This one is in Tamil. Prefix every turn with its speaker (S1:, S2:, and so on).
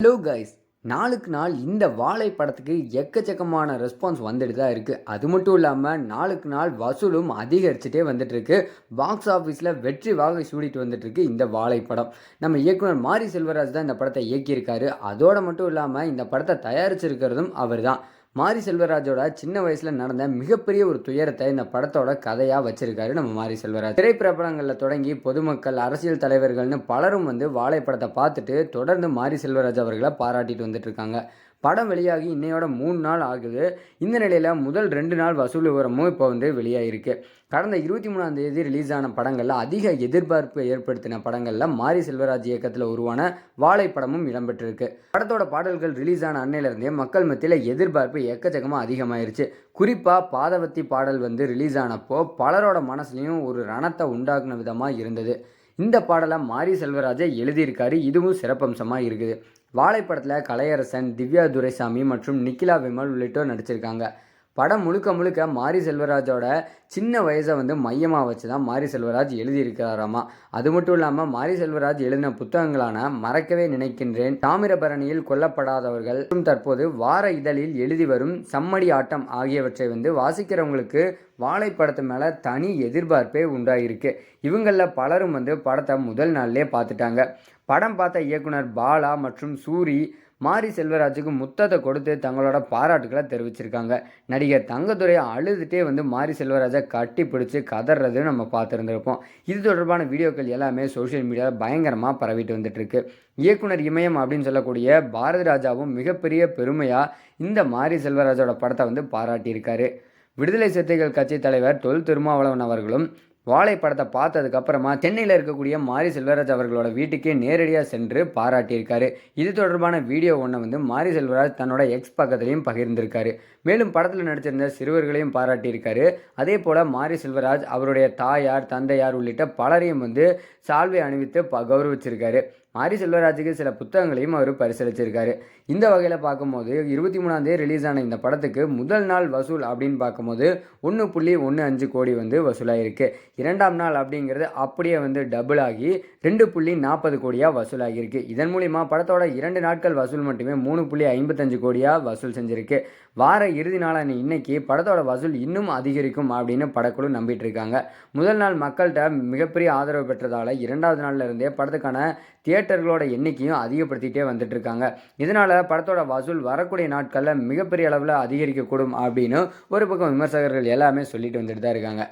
S1: ஹலோ கைஸ், நாளுக்கு நாள் இந்த வாழை படத்துக்கு எக்கச்சக்கமான ரெஸ்பான்ஸ் வந்துட்டு தான் இருக்குது. அது மட்டும் இல்லாமல் நாளுக்கு நாள் வசூலும் அதிகரிச்சுட்டே வந்துட்டுருக்கு. பாக்ஸ் ஆஃபீஸில் வெற்றி வாகை சூடிட்டு வந்துட்டுருக்கு இந்த வாழை படம். நம்ம இயக்குனர் மாரி செல்வராஜ் தான் இந்த படத்தை இயக்கியிருக்காரு. அதோடு மட்டும் இல்லாமல் இந்த படத்தை தயாரிச்சிருக்கிறதும் அவர் தான். மாரி செல்வராஜோட சின்ன வயசுல நடந்த மிகப்பெரிய ஒரு துயரத்தை இந்த படத்தோட கதையா வச்சிருக்காரு நம்ம மாரி செல்வராஜ். திரைப்பிரபலங்கள்ல தொடங்கி பொதுமக்கள், அரசியல் தலைவர்கள்னு பலரும் வாழை படத்தை பார்த்துட்டு தொடர்ந்து மாரி செல்வராஜ் அவர்களை பாராட்டிட்டு வந்துட்டு இருக்காங்க. படம் வெளியாகி இன்னையோட 3 நாள் ஆகுது. இந்த நிலையில் முதல் 2 நாள் வசூல் விவரமும் இப்போ வெளியாகிருக்கு. கடந்த 23ஆம் தேதி ரிலீஸ் ஆன படங்களில் அதிக எதிர்பார்ப்பு ஏற்படுத்தின படங்களில் மாரி செல்வராஜ் இயக்கத்தில் உருவான வாழை படமும் இடம்பெற்றிருக்கு. படத்தோட பாடல்கள் ரிலீஸ் ஆன அன்னையிலிருந்தே மக்கள் மத்தியில் எதிர்பார்ப்பு எக்கச்சக்கமாக அதிகமாயிருச்சு. குறிப்பாக பாதவத்தி பாடல் ரிலீஸ் ஆனப்போ பலரோட மனசுலையும் ஒரு ரணத்தை உண்டாக்குன விதமாக இருந்தது. இந்த பாடலை மாரி செல்வராஜை எழுதியிருக்காரு. இதுவும் சிறப்பம்சமாக இருக்குது. வாழை படத்தில் கலையரசன், திவ்யா துரைசாமி மற்றும் நிக்கிலா விமல் உள்ளிட்டோர் நடிச்சிருக்காங்க. படம் முழுக்க முழுக்க மாரி செல்வராஜோட சின்ன வயசை மையமாக வச்சு தான் மாரி செல்வராஜ் எழுதியிருக்கிறாராமா. அது மட்டும் இல்லாமல் மாரி செல்வராஜ் எழுதின புத்தகங்களான மறக்கவே நினைக்கின்றேன், தாமிரபரணியில் கொல்லப்படாதவர்கள் மற்றும் தற்போது வார இதழில் எழுதி வரும் சம்மடி ஆட்டம் ஆகியவற்றை வாசிக்கிறவங்களுக்கு வாழை படத்து மேலே தனி எதிர்பார்ப்பே உண்டாயிருக்கு. இவங்களில் பலரும் படத்தை முதல் நாள்லேயே பார்த்துட்டாங்க. படம் பார்த்த இயக்குனர் பாலா மற்றும் சூரி மாரி செல்வராஜுக்கு முத்தத்தை கொடுத்து தங்களோட பாராட்டுக்களை தெரிவிச்சிருக்காங்க. நடிகர் தங்கதுரை அழுதுகிட்டே மாரி செல்வராஜை கட்டி பிடிச்சி கதறது நம்ம பார்த்துருந்துருப்போம். இது தொடர்பான வீடியோக்கள் எல்லாமே சோஷியல் மீடியாவில் பயங்கரமாக பரவிட்டு வந்துட்டுருக்கு. இயக்குனர் இமயம் அப்படின்னு சொல்லக்கூடிய பாரதி ராஜாவும் மிகப்பெரிய பெருமையாக இந்த மாரி செல்வராஜோட படத்தை பாராட்டியிருக்காரு. விடுதலை சிறுத்தைகள் கட்சி தலைவர் தொல் திருமாவளவன் அவர்களும் வாழை படத்தை பார்த்ததுக்கப்புறமா சென்னையில் இருக்கக்கூடிய மாரி செல்வராஜ் அவர்களோட வீட்டுக்கே நேரடியாக சென்று பாராட்டியிருக்காரு. இது தொடர்பான வீடியோ ஒன்றை மாரி செல்வராஜ் தன்னோட எக்ஸ் பக்கத்துலையும் பகிர்ந்திருக்காரு. மேலும் படத்தில் நடிச்சிருந்த சிறுவர்களையும் பாராட்டியிருக்காரு. அதே போல் மாரி செல்வராஜ் அவருடைய தாயார், தந்தையார் உள்ளிட்ட பலரையும் சால்வை அணிவித்து கௌரவிச்சிருக்காரு. மாரி செல்வராஜுக்கு சில புத்தகங்களையும் அவர் பரிசளிச்சிருக்காரு. இந்த வகையில் பார்க்கும்போது 23ஆம் தேதி ரிலீஸ் ஆன இந்த படத்துக்கு முதல் நாள் வசூல் அப்படின்னு பார்க்கும்போது 1.15 கோடி வசூலாகிருக்கு. 2ஆம் நாள் அப்படிங்கிறது அப்படியே டபுள் ஆகி 2.40 கோடியாக வசூலாகியிருக்கு. இதன் மூலிமா படத்தோட 2 நாட்கள் வசூல் மட்டுமே 3.55 கோடியாக வசூல் செஞ்சிருக்கு. வார இறுதி நாளான இன்னைக்கு படத்தோட வசூல் இன்னும் அதிகரிக்கும் அப்படின்னு படக்குழு நம்பிட்டு இருக்காங்க. முதல் நாள் மக்கள்கிட்ட மிகப்பெரிய ஆதரவு பெற்றதால 2வது நாள்ல இருந்தே படத்துக்கான தியேட்டர்களோட எண்ணிக்கையும் அதிகப்படுத்திட்டே வந்துட்டு இருக்காங்க. இதனால படத்தோட வசூல் வரக்கூடிய நாட்களில் மிகப்பெரிய அளவில் அதிகரிக்கக்கூடும் அப்படின்னு ஒரு பக்கம் விமர்சகர்கள் எல்லாமே சொல்லிட்டு வந்துட்டு தான் இருக்காங்க.